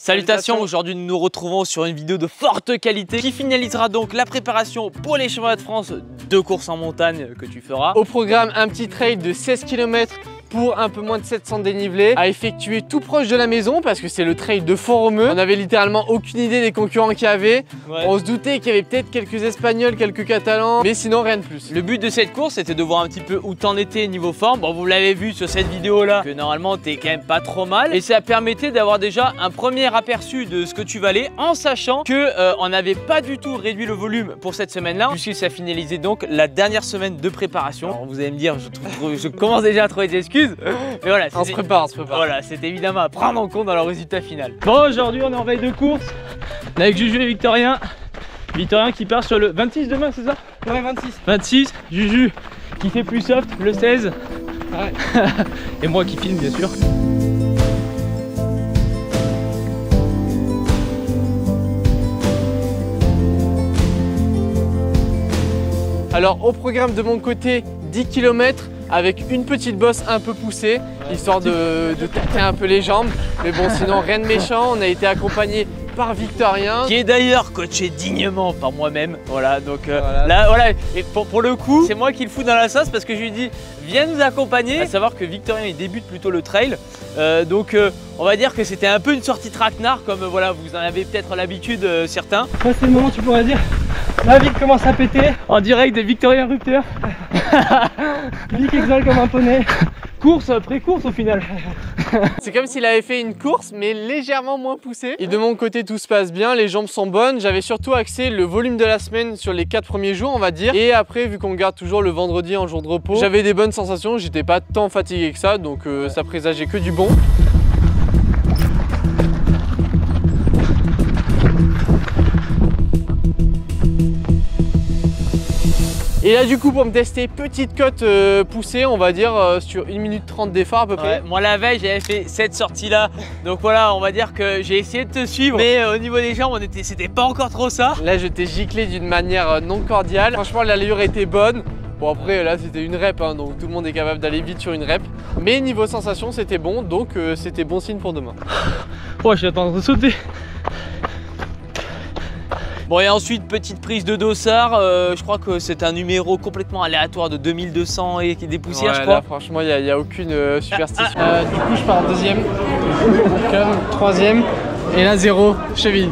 Salutations, aujourd'hui nous nous retrouvons sur une vidéo de forte qualité qui finalisera donc la préparation pour les championnats de France de course en montagne que tu feras. Au programme, un petit trail de 16 km pour un peu moins de 700 dénivelés à effectuer tout proche de la maison parce que c'est le trail de Font-Romeu. On avait littéralement aucune idée des concurrents qu'il y avait. Ouais. On se doutait qu'il y avait peut-être quelques Espagnols, quelques Catalans, mais sinon rien de plus. Le but de cette course c'était de voir un petit peu où t'en étais niveau forme. Bon, vous l'avez vu sur cette vidéo là que normalement t'es quand même pas trop mal et ça permettait d'avoir déjà un premier aperçu de ce que tu valais en sachant que on n'avait pas du tout réduit le volume pour cette semaine là puisque ça finalisait donc la dernière semaine de préparation. Alors, vous allez me dire, je commence déjà à trouver des excuses. Mais voilà, on se prépare. Voilà, c'est évidemment à prendre en compte dans le résultat final. Bon, aujourd'hui on est en veille de course. On est avec Juju et Victorien. Victorien qui part sur le 26 demain, c'est ça? Ouais, 26. 26, Juju qui fait plus soft, le 16. Ouais. Et moi qui filme bien sûr. Alors au programme de mon côté, 10 km avec une petite bosse un peu poussée, histoire de tâter un peu les jambes. Mais bon, sinon rien de méchant. On a été accompagné par Victorien, qui est d'ailleurs coaché dignement par moi-même. Voilà, donc là, voilà. Et pour le coup, c'est moi qui le fous dans la sauce parce que je lui dis viens nous accompagner. À savoir que Victorien il débute plutôt le trail, donc on va dire que c'était un peu une sortie traquenard, comme voilà, vous en avez peut-être l'habitude certains. Ça c'est le moment où tu pourrais dire la Vic commence à péter. En direct de Victorien Rupteur. Vic exhale comme un poney. Course après course au final. C'est comme s'il avait fait une course mais légèrement moins poussée. Et de mon côté tout se passe bien, les jambes sont bonnes. J'avais surtout axé le volume de la semaine sur les 4 premiers jours on va dire. Et après vu qu'on garde toujours le vendredi en jour de repos, j'avais des bonnes sensations, j'étais pas tant fatigué que ça. Donc ça présageait que du bon. Et là du coup pour me tester, petite cote poussée on va dire sur 1 minute 30 d'effort à peu près. Ouais, moi la veille j'avais fait cette sortie là. Donc voilà, on va dire que j'ai essayé de te suivre. Mais au niveau des jambes c'était pas encore trop ça. Là je t'ai giclé d'une manière non cordiale. Franchement l'allure était bonne. Bon après là c'était une rep hein, donc tout le monde est capable d'aller vite sur une rep. Mais niveau sensation c'était bon, donc c'était bon signe pour demain. Oh je suis en train de sauter. Bon et ensuite petite prise de dossard, je crois que c'est un numéro complètement aléatoire de 2200 et des poussières je crois. Là, franchement il n'y a aucune superstition. Du coup je pars en deuxième, troisième et là 0 cheville.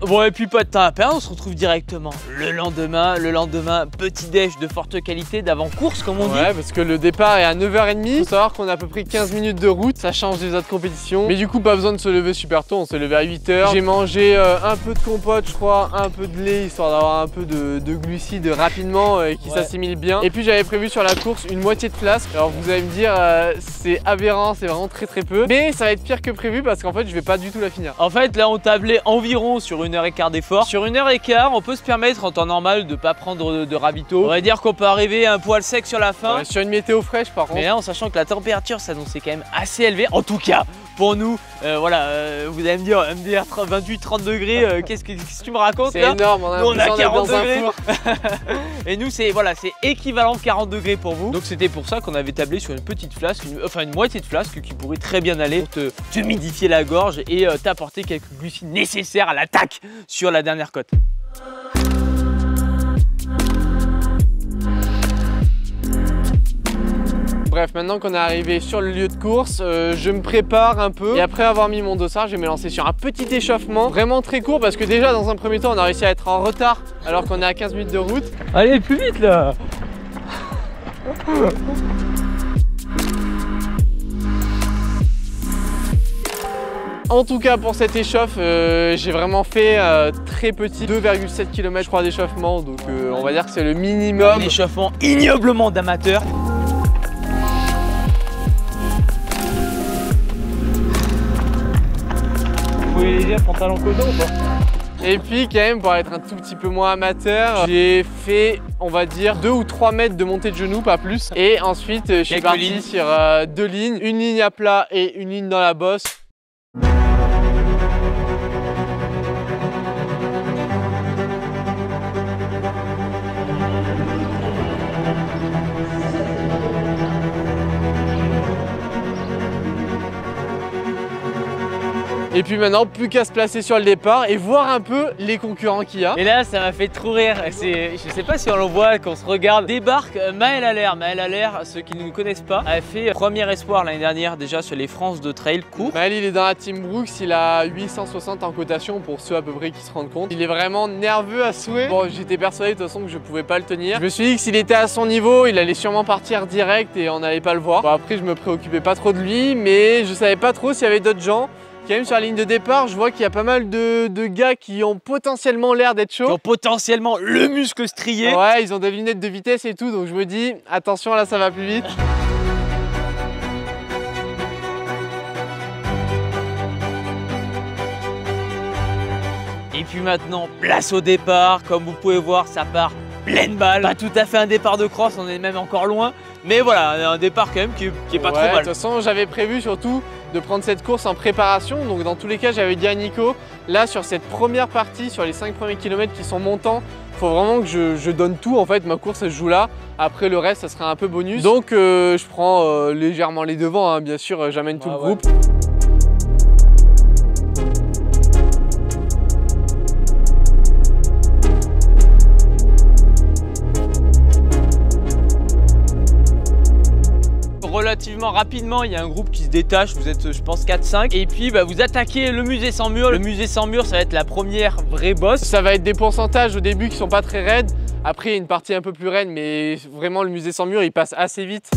Bon et puis pas de temps à perdre, on se retrouve directement le lendemain, petit déj de forte qualité d'avant-course comme on dit. Ouais parce que le départ est à 9h30, il faut savoir qu'on a à peu près 15 minutes de route, ça change des autres compétitions. Mais du coup pas besoin de se lever super tôt, on s'est levé à 8h. J'ai mangé un peu de compote je crois, un peu de lait histoire d'avoir un peu de glucides rapidement qui s'assimilent bien. Et puis j'avais prévu sur la course une moitié de flasque. Alors vous allez me dire c'est aberrant, c'est vraiment très peu. Mais ça va être pire que prévu parce qu'en fait je vais pas du tout la finir. En fait là on tablait environ sur 1h15 d'effort. Sur 1h15, on peut se permettre en temps normal de pas prendre de ravito. On va dire qu'on peut arriver un poil sec sur la fin. Ouais, sur une météo fraîche par contre. Mais là en sachant que la température s'annonçait quand même assez élevée. En tout cas pour nous, voilà, vous allez me dire MDR 28-30 degrés, qu'est-ce que tu me racontes là? C'est énorme, on a 40 degrés. Et nous c'est voilà, c'est équivalent 40 degrés pour vous. Donc c'était pour ça qu'on avait tablé sur une petite flasque, enfin une moitié de flasque qui pourrait très bien aller pour te humidifier la gorge et t'apporter quelques glucides nécessaires à l'attaque sur la dernière côte. Bref, maintenant qu'on est arrivé sur le lieu de course, je me prépare un peu et après avoir mis mon dossard, je vais me lancer sur un petit échauffement vraiment très court parce que déjà dans un premier temps on a réussi à être en retard alors qu'on est à 15 minutes de route. Allez plus vite là. En tout cas pour cette échauffe, j'ai vraiment fait très petit, 2,7 km je crois d'échauffement, donc on va dire que c'est le minimum. Un échauffement ignoblement d'amateur. Vous voyez les gars, pantalon coton ou pas? Et puis quand même pour être un tout petit peu moins amateur, j'ai fait on va dire 2 ou 3 mètres de montée de genoux, pas plus. Et ensuite je suis parti sur 2 lignes, une ligne à plat et une ligne dans la bosse. Et puis maintenant, plus qu'à se placer sur le départ et voir un peu les concurrents qu'il y a. Et là, ça m'a fait trop rire. Je sais pas si on le voit, qu'on se regarde. Débarque Maël Allaire. Maël Allaire, ceux qui ne nous connaissent pas, a fait premier espoir l'année dernière déjà sur les France de trail court. Maël, il est dans la team Brooks, il a 860 en cotation pour ceux à peu près qui se rendent compte. Il est vraiment nerveux à souhait. Bon, j'étais persuadé de toute façon que je pouvais pas le tenir. Je me suis dit que s'il était à son niveau, il allait sûrement partir direct et on n'allait pas le voir. Bon, après, je me préoccupais pas trop de lui, mais je savais pas trop s'il y avait d'autres gens. Quand même sur la ligne de départ, je vois qu'il y a pas mal de gars qui ont potentiellement l'air d'être chauds. Qui ont potentiellement le muscle strié. Ouais, ils ont des lunettes de vitesse et tout, donc je me dis, attention là, ça va plus vite. Et puis maintenant, place au départ. Comme vous pouvez voir, ça part pleine balle. Pas tout à fait un départ de cross, on est même encore loin. Mais voilà, un départ quand même qui est pas trop mal. De toute façon, j'avais prévu surtout de prendre cette course en préparation. Donc dans tous les cas, j'avais dit à Nico, là sur cette première partie, sur les 5 premiers kilomètres qui sont montants, il faut vraiment que je donne tout. En fait, ma course elle se joue là. Après le reste, ça sera un peu bonus. Donc je prends légèrement les devants, hein. Bien sûr, j'amène tout le groupe. Relativement rapidement, il y a un groupe qui se détache, vous êtes je pense 4-5 et puis vous attaquez le musée sans mur. Le musée sans mur, ça va être la première vraie bosse. Ça va être des pourcentages au début qui sont pas très raides. Après, il y a une partie un peu plus raide, mais vraiment le musée sans mur, il passe assez vite.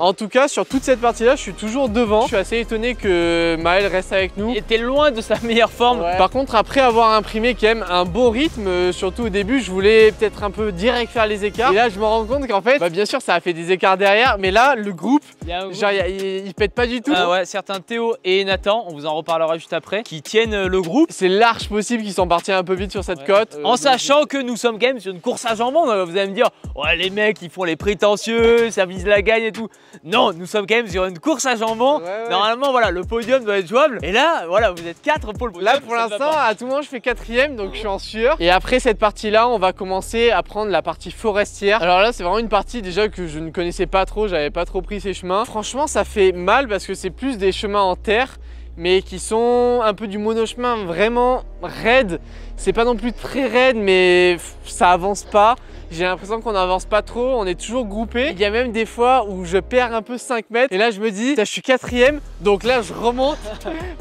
En tout cas, sur toute cette partie-là, je suis toujours devant. Je suis assez étonné que Maël reste avec nous. Il était loin de sa meilleure forme. Ouais. Par contre, après avoir imprimé quand même un bon rythme, surtout au début, je voulais peut-être un peu direct faire les écarts. Et là, je me rends compte qu'en fait, bien sûr, ça a fait des écarts derrière, mais là, le groupe, genre, il pète pas du tout. Ah ouais, certains Théo et Nathan, on vous en reparlera juste après, qui tiennent le groupe. C'est large possible qu'ils sont partis un peu vite sur cette côte. En sachant que nous sommes quand même sur une course à jambon, donc vous allez me dire, ouais, les mecs, ils font les prétentieux, ça vise la gagne et tout. Non, nous sommes quand même sur une course à jambon. Ouais. Normalement, voilà, le podium doit être jouable. Et là, voilà, vous êtes 4 pour le podium. Là, pour l'instant, à tout moment, je fais 4ème, donc je suis en sueur. Et après cette partie-là, on va commencer à prendre la partie forestière. Alors là, c'est vraiment une partie déjà que je ne connaissais pas trop, j'avais pas trop pris ces chemins. Franchement, ça fait mal parce que c'est plus des chemins en terre, mais qui sont un peu du monochemin vraiment raide. C'est pas non plus très raide, mais ça avance pas. J'ai l'impression qu'on n'avance pas trop, on est toujours groupé. Il y a même des fois où je perds un peu 5 mètres. Et là, je me dis, je suis 4ème, donc là, je remonte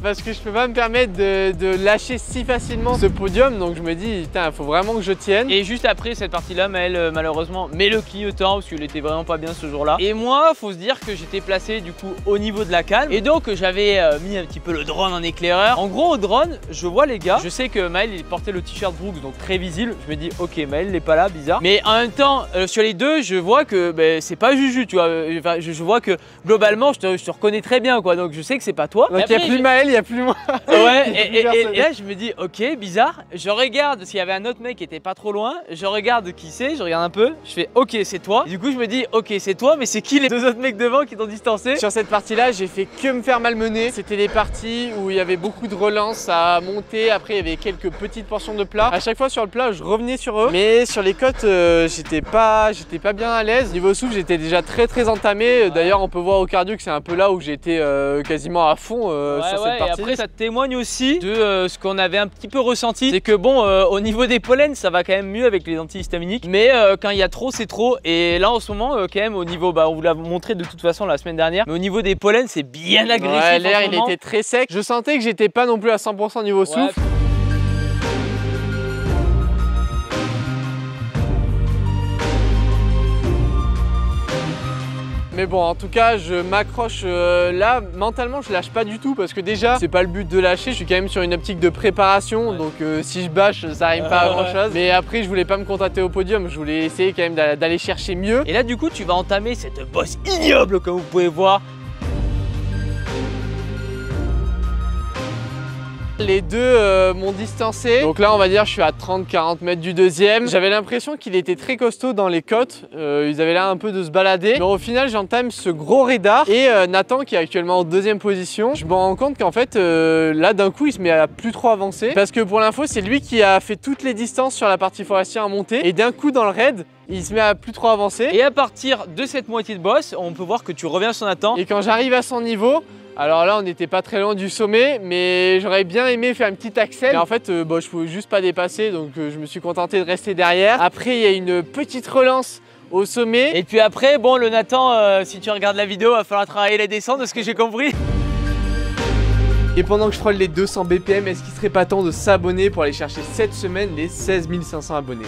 parce que je peux pas me permettre de lâcher si facilement ce podium. Donc je me dis, putain, il faut vraiment que je tienne. Et juste après cette partie-là, Maël, malheureusement, met le clignotant parce qu'il était vraiment pas bien ce jour-là. Et moi, faut se dire que j'étais placé du coup au niveau de la calme. Et donc, j'avais mis un petit peu le drone en éclaireur. En gros, au drone, je vois les gars. Je sais que Maël, il portait le t-shirt Brooks, donc très visible. Je me dis, ok, Maël, il est pas là, bizarre. Mais en même temps, sur les deux, je vois que c'est pas Juju, tu vois. Enfin, je vois que globalement, je te reconnais très bien, quoi. Donc je sais que c'est pas toi. Donc il n'y a plus Maël, il n'y a plus moi. Ouais, et là, je me dis, ok, bizarre. Je regarde s'il y avait un autre mec qui était pas trop loin. Je regarde qui c'est, je regarde un peu. Je fais, ok, c'est toi. Et du coup, je me dis, ok, c'est toi, mais c'est qui les deux autres mecs devant qui t'ont distancé? Sur cette partie-là, j'ai fait que me faire malmener. C'était des parties où il y avait beaucoup de relance à monter. Après, il y avait quelques petites portions de plat. À chaque fois sur le plat, je revenais sur eux. Mais sur les côtes, j'étais pas bien à l'aise. Niveau souffle, j'étais déjà très entamé. D'ailleurs, on peut voir au cardio que c'est un peu là où j'étais quasiment à fond sur cette partie. Et après, ça témoigne aussi de ce qu'on avait un petit peu ressenti. C'est que bon, au niveau des pollens, ça va quand même mieux avec les antihistaminiques. Mais quand il y a trop, c'est trop. Et là, en ce moment, quand même, au niveau, on vous l'a montré de toute façon la semaine dernière. Mais au niveau des pollens, c'est bien agressif. Ouais, l'air, il était très sec. Je sentais que j'étais pas non plus à 100% niveau souffle. Mais bon, en tout cas, je m'accroche là. Mentalement, je lâche pas du tout parce que déjà, c'est pas le but de lâcher. Je suis quand même sur une optique de préparation. Donc, si je bâche, ça arrive pas à grand chose. Mais après, je voulais pas me contenter au podium. Je voulais essayer quand même d'aller chercher mieux. Et là, du coup, tu vas entamer cette bosse ignoble, comme vous pouvez voir. Les deux m'ont distancé. Donc là, on va dire, je suis à 30-40 mètres du deuxième. J'avais l'impression qu'il était très costaud dans les côtes. Ils avaient l'air un peu de se balader. Mais au final, j'entame ce gros radar. Et Nathan, qui est actuellement en deuxième position, je me rends compte qu'en fait, là, d'un coup, il se met à plus trop avancer. Parce que pour l'info, c'est lui qui a fait toutes les distances sur la partie forestière à monter. Et d'un coup, dans le raid, il se met à plus trop avancer. Et à partir de cette moitié de boss, on peut voir que tu reviens sur Nathan. Et quand j'arrive à son niveau, alors là on n'était pas très loin du sommet, mais j'aurais bien aimé faire une petite accel. Mais en fait, je pouvais juste pas dépasser, donc je me suis contenté de rester derrière. Après, il y a une petite relance au sommet. Et puis après, bon, le Nathan, si tu regardes la vidéo, va falloir travailler la descente, de ce que j'ai compris. Et pendant que je frôle les 200 BPM, est-ce qu'il serait pas temps de s'abonner pour aller chercher cette semaine les 16 500 abonnés?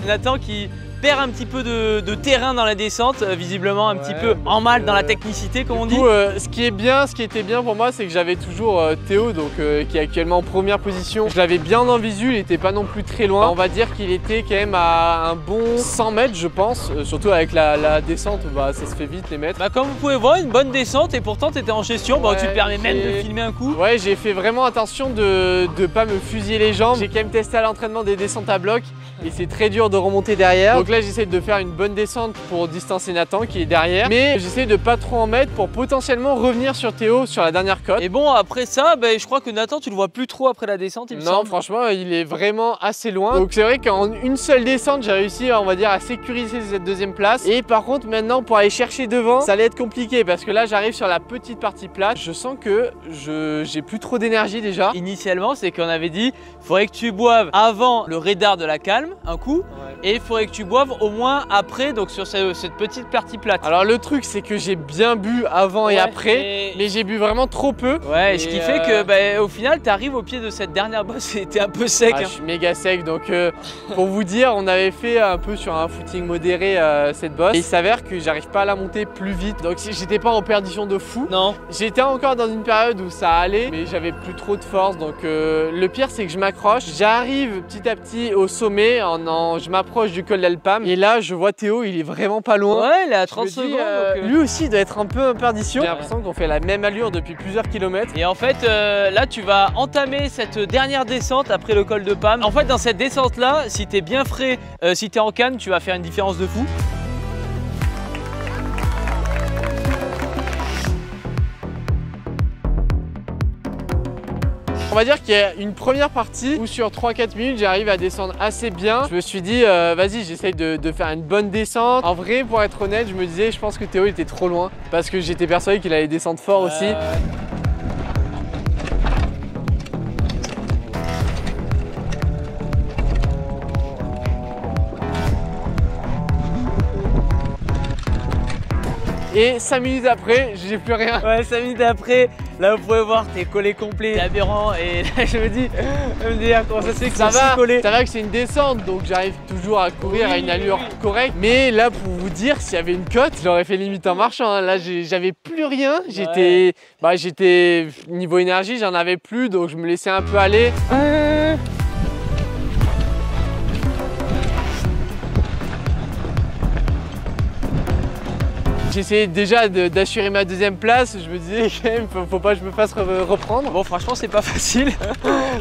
Nathan qui perd un petit peu de terrain dans la descente, visiblement un petit peu en mal dans la technicité, comme on dit. Ce qui était bien pour moi, c'est que j'avais toujours Théo, donc qui est actuellement en première position. Je l'avais bien en visu, il n'était pas non plus très loin. On va dire qu'il était quand même à un bon 100 mètres, je pense. Surtout avec la descente, bah, ça se fait vite les mètres. Bah, comme vous pouvez voir, une bonne descente et pourtant tu étais en gestion. Bah, tu te permets même de filmer un coup. Ouais, j'ai fait vraiment attention de ne pas me fusiller les jambes. J'ai quand même testé à l'entraînement des descentes à bloc et c'est très dur de remonter derrière. Donc là, j'essaie de faire une bonne descente pour distancer Nathan qui est derrière. Mais j'essaie de pas trop en mettre pour potentiellement revenir sur Théo sur la dernière côte. Et bon, après ça, bah, je crois que Nathan, tu le vois plus trop après la descente, il me semble. Non, franchement, il est vraiment assez loin. Donc c'est vrai qu'en une seule descente, j'ai réussi, on va dire, à sécuriser cette deuxième place. Et par contre, maintenant, pour aller chercher devant, ça allait être compliqué parce que là, j'arrive sur la petite partie plate. Je sens que j'ai plus trop d'énergie déjà. Initialement, c'est qu'on avait dit, il faudrait que tu boives avant le radar de la calme, un coup, et il faudrait que tu boives au moins après, donc sur cette petite partie plate. Alors le truc, c'est que j'ai bien bu avant et après, mais j'ai bu vraiment trop peu. Ouais, et ce qui fait que bah, au final, tu arrives au pied de cette dernière bosse et t'es un peu sec. Je suis méga sec, donc pour vous dire, on avait fait un peu sur un footing modéré cette bosse, et il s'avère que j'arrive pas à la monter plus vite. Donc j'étais pas en perdition de fou. Non. J'étais encore dans une période où ça allait, mais j'avais plus trop de force. Donc le pire, c'est que je m'accroche. J'arrive petit à petit au sommet, je m'approche du col d'Alpam, et là, je vois Théo, il est vraiment pas loin. Ouais, il est à 30 secondes. Lui aussi, il doit être un peu en perdition. J'ai l'impression qu'on fait la même allure depuis plusieurs kilomètres. Et en fait, là, tu vas entamer cette dernière descente après le col de Pam. En fait, dans cette descente-là, si t'es bien frais, si t'es en canne, tu vas faire une différence de fou. On va dire qu'il y a une première partie où sur 3-4 minutes j'arrive à descendre assez bien. Je me suis dit vas-y, j'essaye de faire une bonne descente. En vrai, pour être honnête, je me disais je pense que Théo était trop loin parce que j'étais persuadé qu'il allait descendre fort aussi. Et 5 minutes après, j'ai plus rien. Ouais, 5 minutes après, là vous pouvez voir, t'es collé complet, c'est aberrant. Et là je me dis, comment ça se fait que ça va collé. Ça va que c'est une descente, donc j'arrive toujours à courir à une allure correcte. Mais là, pour vous dire, s'il y avait une côte, je l'aurais fait limite en marchant. Là, j'avais plus rien. J'étais niveau énergie, j'en avais plus, donc je me laissais un peu aller. J'essayais déjà d'assurer ma deuxième place, je me disais quand même, faut pas que je me fasse reprendre. Bon, franchement, c'est pas facile,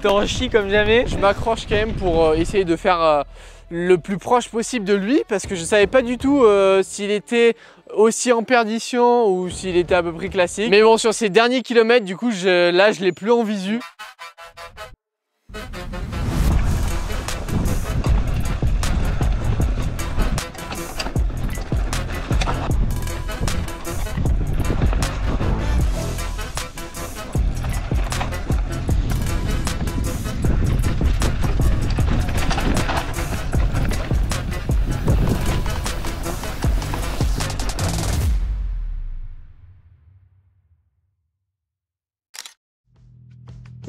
t'en chies comme jamais. Je m'accroche quand même pour essayer de faire le plus proche possible de lui, parce que je savais pas du tout s'il était aussi en perdition ou s'il était à peu près classique. Mais bon, sur ces derniers kilomètres, du coup, là, je l'ai plus en visu.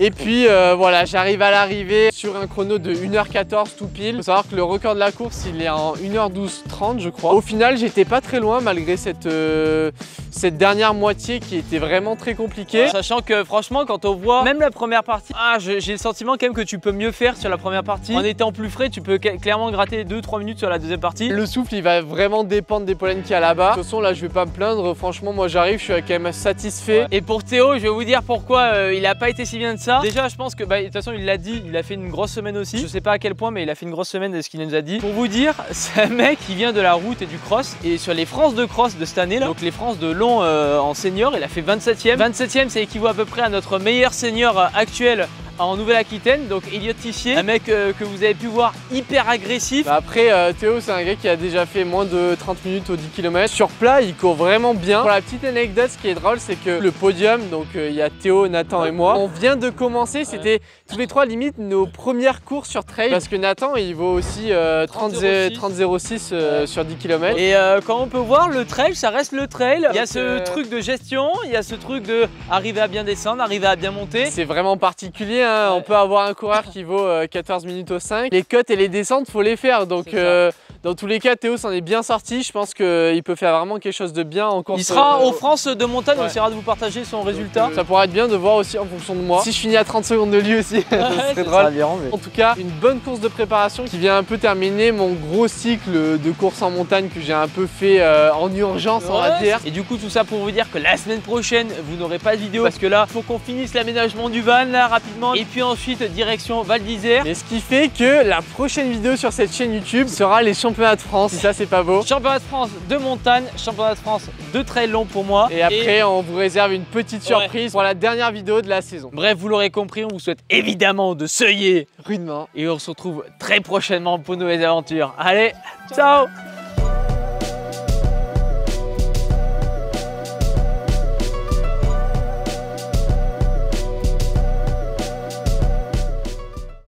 Et puis voilà, j'arrive à l'arrivée sur un chrono de 1h14 tout pile. Il faut savoir que le record de la course, il est en 1h12:30 je crois. Au final, j'étais pas très loin malgré cette dernière moitié qui était vraiment très compliquée. Sachant que franchement, quand on voit même la première partie, j'ai le sentiment quand même que tu peux mieux faire sur la première partie. En étant plus frais, tu peux clairement gratter 2-3 minutes sur la deuxième partie. Le souffle, il va vraiment dépendre des pollens qu'il y a là-bas. De toute façon, là, je vais pas me plaindre. Franchement, moi, j'arrive, je suis quand même satisfait. Et pour Théo, je vais vous dire pourquoi il a pas été si bien de ça. Déjà, je pense que de toute façon, il l'a dit, il a fait une grosse semaine aussi. Je sais pas à quel point, mais il a fait une grosse semaine de ce qu'il nous a dit. Pour vous dire, c'est un mec qui vient de la route et du cross. Et sur les France de cross de cette année là, donc les France de long en senior, il a fait 27e. 27e, ça équivaut à peu près à notre meilleur senior actuel en Nouvelle-Aquitaine, donc Elliot Tissier, un mec que vous avez pu voir hyper agressif. Après Théo, c'est un gars qui a déjà fait moins de 30 minutes au 10 km. Sur plat, il court vraiment bien. Pour la petite anecdote, ce qui est drôle, c'est que le podium, donc il y a Théo, Nathan et moi, on vient de commencer, c'était tous les trois limite nos premières courses sur trail, parce que Nathan il vaut aussi 30,06 sur 10 km. Et quand on peut voir, le trail, ça reste le trail. Il y a ce truc de gestion, il y a ce truc de arriver à bien descendre, arriver à bien monter. C'est vraiment particulier. On peut avoir un coureur qui vaut 14 minutes au 5. Les cuts et les descentes, faut les faire. Donc dans tous les cas, Théo s'en est bien sorti. Je pense qu'il peut faire vraiment quelque chose de bien en course. Il sera aux France de montagne, on essaiera de vous partager son résultat. Ça pourrait être bien de voir aussi en fonction de moi. Si je finis à 30 secondes de lui aussi, ça serait drôle. En tout cas, une bonne course de préparation qui vient un peu terminer mon gros cycle de course en montagne que j'ai un peu fait en urgence, on va dire. Et du coup, tout ça pour vous dire que la semaine prochaine, vous n'aurez pas de vidéo parce que là, il faut qu'on finisse l'aménagement du van là rapidement. Et puis ensuite, direction Val d'Isère. Et ce qui fait que la prochaine vidéo sur cette chaîne YouTube sera les championnats de France. Si ça, c'est pas beau. Championnat de France de montagne, championnat de France de trail long pour moi. Et après, on vous réserve une petite surprise pour la dernière vidéo de la saison. Bref, vous l'aurez compris, on vous souhaite évidemment de seuiller rudement. Et on se retrouve très prochainement pour de nouvelles aventures. Allez, ciao.